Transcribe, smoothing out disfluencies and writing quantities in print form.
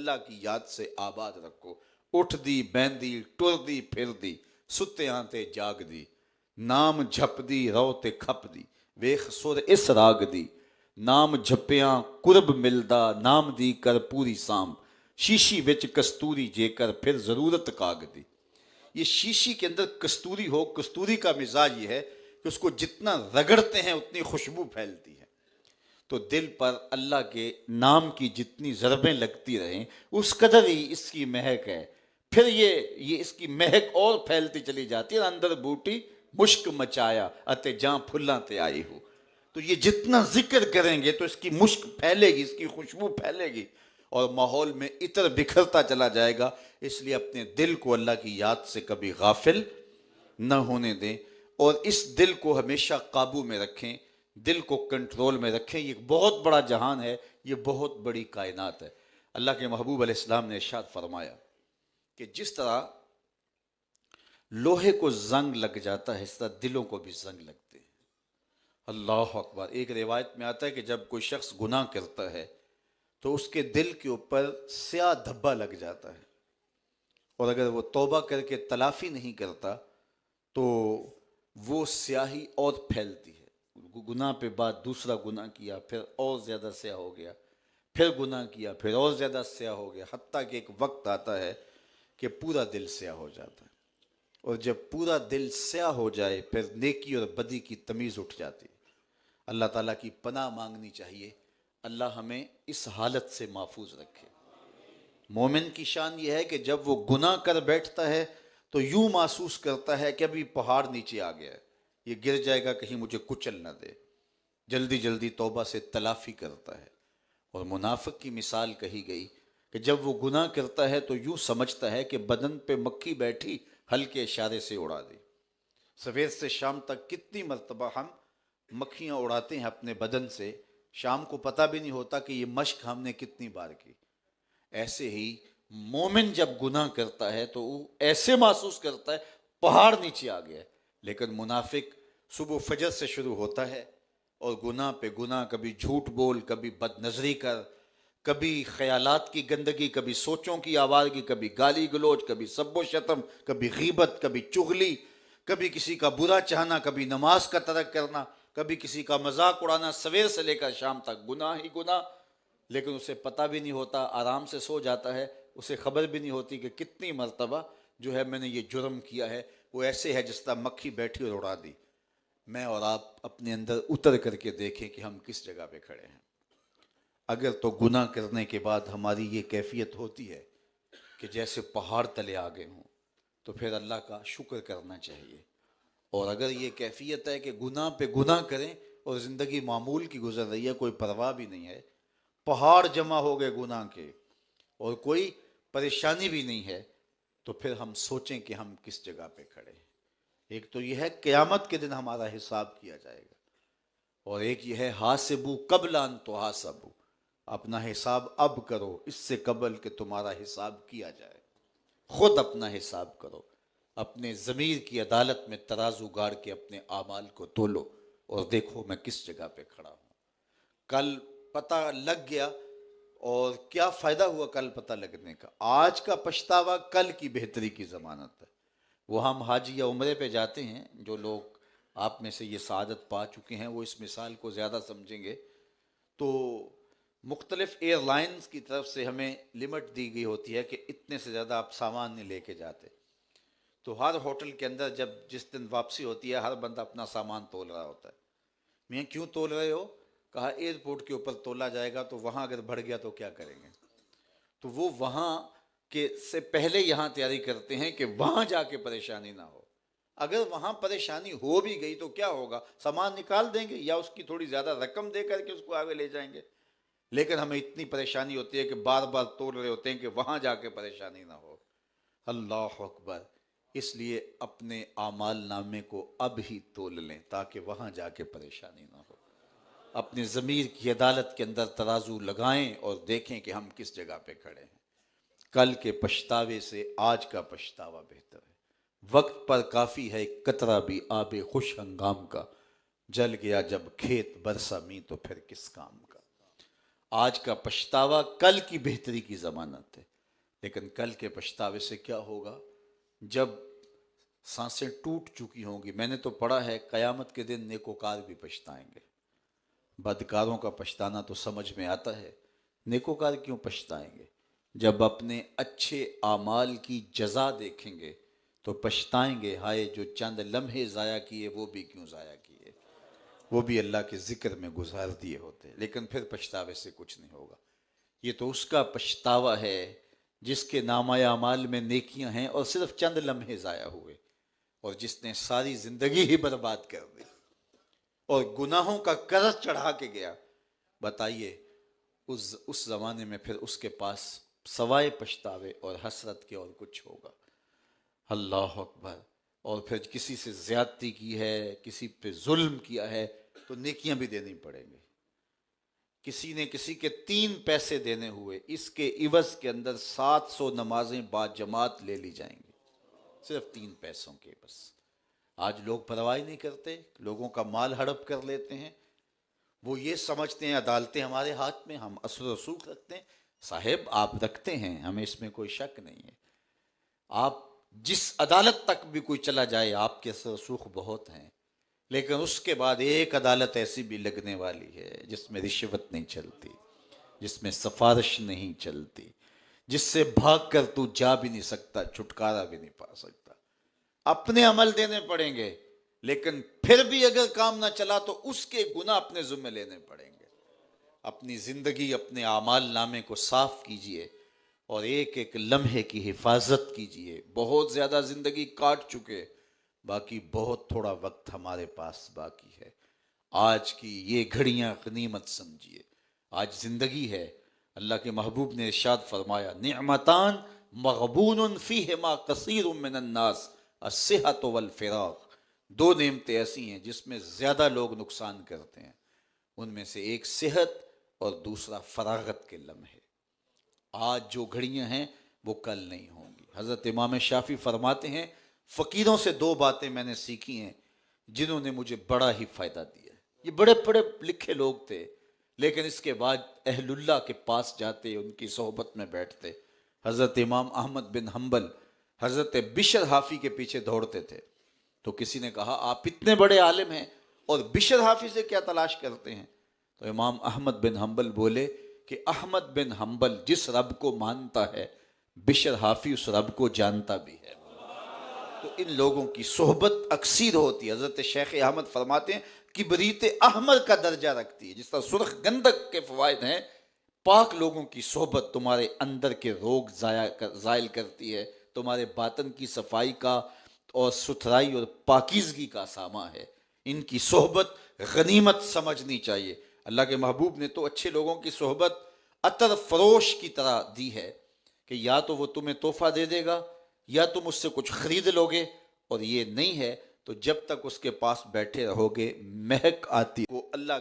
اللہ کی یاد سے آباد رکھو۔ اٹھ دی بیندی ٹر دی پھر دی ستیاں تے جاگ دی، نام جھپ دی رو تے کھپ دی ویخ سر اس راگ دی، نام جھپیاں قرب ملدا نام دی کر پوری سام، شیشی وچ کستوری جے کر پھر ضرورت کاگ دی۔ یہ شیشی کے اندر کستوری ہو، کستوری کا مزاج یہ ہے کہ اس کو جتنا رگڑتے ہیں اتنی خوشبو پھیلتی ہے، تو دل پر اللہ کے نام کی جتنی ضربیں لگتی رہیں اس قدر ہی اس کی مہک ہے، پھر یہ اس کی مہک اور پھیلتی چلی جاتی ہے، اندر بوٹی مشک مچایا اتے جہاں پھلاں تے آئی ہو۔ تو یہ جتنا ذکر کریں گے تو اس کی مشک پھیلے گی، اس کی خوشبو پھیلے گی اور ماحول میں عطر بکھرتا چلا جائے گا۔ اس لیے اپنے دل کو اللہ کی یاد سے کبھی غافل نہ ہونے دیں، اور اس دل کو ہمیشہ قابو میں رکھیں، دل کو کنٹرول میں رکھیں۔ یہ بہت بڑا جہان ہے، یہ بہت بڑی کائنات ہے۔ اللہ کے محبوب علیہ السلام نے ارشاد فرمایا کہ جس طرح لوہے کو زنگ لگ جاتا ہے اس طرح دلوں کو بھی زنگ لگتے ہیں۔ اللہ اکبر۔ ایک روایت میں آتا ہے کہ جب کوئی شخص گناہ کرتا ہے تو اس کے دل کے اوپر سیاہ دھبا لگ جاتا ہے، اور اگر وہ توبہ کر کے تلافی نہیں کرتا تو وہ سیاہی اور پھیلتی ہے۔ گناہ پہ بعد دوسرا گناہ کیا، پھر اور زیادہ سیاہ ہو گیا، پھر گناہ کیا، پھر اور زیادہ سیاہ ہو گیا، حتیٰ کہ ایک وقت آتا ہے کہ پورا دل سیاہ ہو جاتا ہے، اور جب پورا دل سیاہ ہو جائے پھر نیکی اور بدی کی تمیز اٹھ جاتی ہے۔ اللہ تعالیٰ کی پناہ مانگنی چاہیے، اللہ ہمیں اس حالت سے محفوظ رکھے۔ مومن کی شان یہ ہے کہ جب وہ گناہ کر بیٹھتا ہے تو یوں محسوس کرتا ہے کہ ابھی پہاڑ نیچے آ گیا ہے، یہ گر جائے گا کہیں مجھے کچل نہ دے، جلدی جلدی توبہ سے تلافی کرتا ہے۔ اور منافق کی مثال کہی گئی کہ جب وہ گناہ کرتا ہے تو یوں سمجھتا ہے کہ بدن پہ مکھی بیٹھی ہلکے اشارے سے اڑا دی۔ سویر سے شام تک کتنی مرتبہ ہم مکھیاں اڑاتے ہیں اپنے بدن سے، شام کو پتہ بھی نہیں ہوتا کہ یہ مشق ہم نے کتنی بار کی۔ ایسے ہی مومن جب گناہ کرتا ہے تو وہ ایسے محسوس کرتا ہے پہاڑ نیچے آ گیا ہے، لیکن منافق صبح فجر سے شروع ہوتا ہے اور گناہ پہ گناہ، کبھی جھوٹ بول، کبھی بد نظری کر، کبھی خیالات کی گندگی، کبھی سوچوں کی آوارگی، کبھی گالی گلوچ، کبھی سب و شتم، کبھی غیبت، کبھی چغلی، کبھی کسی کا برا چاہنا، کبھی نماز کا ترک کرنا، کبھی کسی کا مذاق اڑانا، سویر سے لے کر شام تک گناہ ہی گناہ، لیکن اسے پتہ بھی نہیں ہوتا، آرام سے سو جاتا ہے، اسے خبر بھی نہیں ہوتی کہ کتنی مرتبہ جو ہے میں نے یہ جرم کیا ہے۔ وہ ایسے ہے جس طرح مکھی بیٹھی اور اڑا دی۔ میں اور آپ اپنے اندر اتر کر کے دیکھیں کہ ہم کس جگہ پہ کھڑے ہیں۔ اگر تو گناہ کرنے کے بعد ہماری یہ کیفیت ہوتی ہے کہ جیسے پہاڑ تلے آ گئے ہوں تو پھر اللہ کا شکر کرنا چاہیے، اور اگر یہ کیفیت ہے کہ گناہ پہ گناہ کریں اور زندگی معمول کی گزر رہی ہے، کوئی پرواہ بھی نہیں ہے، پہاڑ جمع ہو گئے گناہ کے اور کوئی پریشانی بھی نہیں ہے، تو پھر ہم سوچیں کہ ہم کس جگہ پہ کھڑے ہیں۔ ایک تو یہ ہے قیامت کے دن ہمارا حساب کیا جائے گا، اور ایک یہ ہے حاسبو قبل ان تحاسبو، اپنا حساب اب کرو اس سے قبل کہ تمہارا حساب کیا جائے۔ خود اپنا حساب کرو، اپنے ضمیر کی عدالت میں ترازو گاڑ کے اپنے اعمال کو تولو اور دیکھو میں کس جگہ پہ کھڑا ہوں۔ کل پتہ لگ گیا، اور کیا فائدہ ہوا کل پتہ لگنے کا؟ آج کا پچھتاوا کل کی بہتری کی ضمانت ہے۔ وہ ہم حج یا عمرے پہ جاتے ہیں، جو لوگ آپ میں سے یہ سعادت پا چکے ہیں وہ اس مثال کو زیادہ سمجھیں گے، تو مختلف ایئر لائنز کی طرف سے ہمیں لمٹ دی گئی ہوتی ہے کہ اتنے سے زیادہ آپ سامان نہیں لے کے جاتے، تو ہر ہوٹل کے اندر جب جس دن واپسی ہوتی ہے ہر بندہ اپنا سامان تول رہا ہوتا ہے۔ میں کیوں تول رہے ہو؟ کہا ایئرپورٹ کے اوپر تولا جائے گا تو وہاں اگر بڑھ گیا تو کیا کریں گے؟ تو وہ وہاں کے سے پہلے یہاں تیاری کرتے ہیں کہ وہاں جا کے پریشانی نہ ہو۔ اگر وہاں پریشانی ہو بھی گئی تو کیا ہوگا؟ سامان نکال دیں گے یا اس کی تھوڑی زیادہ رقم دے کر کے اس کو آگے لے جائیں گے، لیکن ہمیں اتنی پریشانی ہوتی ہے کہ بار بار تول رہے ہوتے ہیں کہ وہاں جا کے پریشانی نہ ہو۔ اللہ اکبر۔ اس لیے اپنے اعمال نامے کو اب ہی تول لیں تاکہ وہاں جا کے پریشانی نہ ہو۔ اپنے ضمیر کی عدالت کے اندر ترازو لگائیں اور دیکھیں کہ ہم کس جگہ پہ کھڑے ہیں۔ کل کے پچھتاوے سے آج کا پچھتاوا بہتر ہے۔ وقت پر کافی ہے ایک قطرہ بھی آب خوش ہنگام کا، جل گیا جب کھیت برسا می تو پھر کس کام کا۔ آج کا پچھتاوا کل کی بہتری کی ضمانت ہے، لیکن کل کے پچھتاوے سے کیا ہوگا؟ جب سانسیں ٹوٹ چکی ہوں گی. میں نے تو پڑھا ہے قیامت کے دن نیکوکار بھی پچھتائیں گے. بدکاروں کا پچھتانا تو سمجھ میں آتا ہے، نیکوکار کیوں پچھتائیں گے؟ جب اپنے اچھے اعمال کی جزا دیکھیں گے تو پچھتائیں گے، ہائے جو چند لمحے ضائع کیے وہ بھی کیوں ضائع کیے، وہ بھی اللہ کے ذکر میں گزار دیے ہوتے. لیکن پھر پچھتاوے سے کچھ نہیں ہوگا. یہ تو اس کا پچھتاوا ہے جس کے نامہ اعمال میں نیکیاں ہیں اور صرف چند لمحے ضائع ہوئے، اور جس نے ساری زندگی ہی برباد کر دی اور گناہوں کا قرض چڑھا کے گیا. بتائیے اس زمانے میں پھر اس کے پاس سوائے پچھتاوے اور حسرت کے اور کچھ ہوگا؟ اللہ اکبر. اور پھر کسی سے زیادتی کی ہے، کسی پہ ظلم کیا ہے تو نیکیاں بھی دینی پڑیں گی. کسی نے کسی کے 3 پیسے دینے ہوئے، اس کے عوض کے اندر 700 نمازیں با جماعت لے لی جائیں گی، صرف 3 پیسوں کے بس. آج لوگ پرواہ نہیں کرتے، لوگوں کا مال ہڑپ کر لیتے ہیں. وہ یہ سمجھتے ہیں عدالتیں ہمارے ہاتھ میں، ہم اثر و رسوخ رکھتے ہیں. صاحب آپ رکھتے ہیں، ہمیں اس میں کوئی شک نہیں ہے. آپ جس عدالت تک بھی کوئی چلا جائے آپ کے اثر و رسوخ بہت ہیں، لیکن اس کے بعد ایک عدالت ایسی بھی لگنے والی ہے جس میں رشوت نہیں چلتی، جس میں سفارش نہیں چلتی، جس سے بھاگ کر تو جا بھی نہیں سکتا، چھٹکارا بھی نہیں پا سکتا. اپنے عمل دینے پڑیں گے، لیکن پھر بھی اگر کام نہ چلا تو اس کے گناہ اپنے ذمہ لینے پڑیں گے. اپنی زندگی، اپنے اعمال نامے کو صاف کیجئے اور ایک ایک لمحے کی حفاظت کیجئے. بہت زیادہ زندگی کاٹ چکے، باقی بہت تھوڑا وقت ہمارے پاس باقی ہے. آج کی یہ گھڑیاں غنیمت سمجھیے. آج زندگی ہے. اللہ کے محبوب نے ارشاد فرمایا، نعمتان مغبون فیہما کثیر من الناس، الصحۃ والفراغ. 2 نعمتیں ایسی ہیں جس میں زیادہ لوگ نقصان کرتے ہیں، ان میں سے ایک صحت اور دوسرا فراغت کے لمحے. آج جو گھڑیاں ہیں وہ کل نہیں ہوں گی. حضرت امام شافعی فرماتے ہیں، فقیروں سے 2 باتیں میں نے سیکھی ہیں جنہوں نے مجھے بڑا ہی فائدہ دیا. یہ بڑے بڑے لکھے لوگ تھے، لیکن اس کے بعد اہل اللہ کے پاس جاتے، ان کی صحبت میں بیٹھتے. حضرت امام احمد بن حنبل حضرت بشر حافی کے پیچھے دوڑتے تھے. تو کسی نے کہا آپ اتنے بڑے عالم ہیں اور بشر حافی سے کیا تلاش کرتے ہیں؟ تو امام احمد بن حنبل بولے کہ احمد بن حنبل جس رب کو مانتا ہے، بشر حافی اس رب کو جانتا بھی ہے. تو ان لوگوں کی صحبت اکسیر ہوتی ہے. حضرت شیخ احمد فرماتے ہیں کبریت احمر کا درجہ رکھتی ہے. جس طرح سرخ گندک کے فوائد ہیں، پاک لوگوں کی صحبت تمہارے اندر کے روگ زائل کرتی ہے، تمہارے باطن کی صفائی کا اور ستھرائی اور پاکیزگی کا سامان ہے. ان کی صحبت غنیمت سمجھنی چاہیے. اللہ کے محبوب نے تو اچھے لوگوں کی صحبت عطر فروش کی طرح دی ہے کہ یا تو وہ تمہیں تحفہ دے دے گا یا تم اس سے کچھ خرید لو گے، اور یہ نہیں ہے تو جب تک اس کے پاس بیٹھے رہو گے مہک آتی. وہ اللہ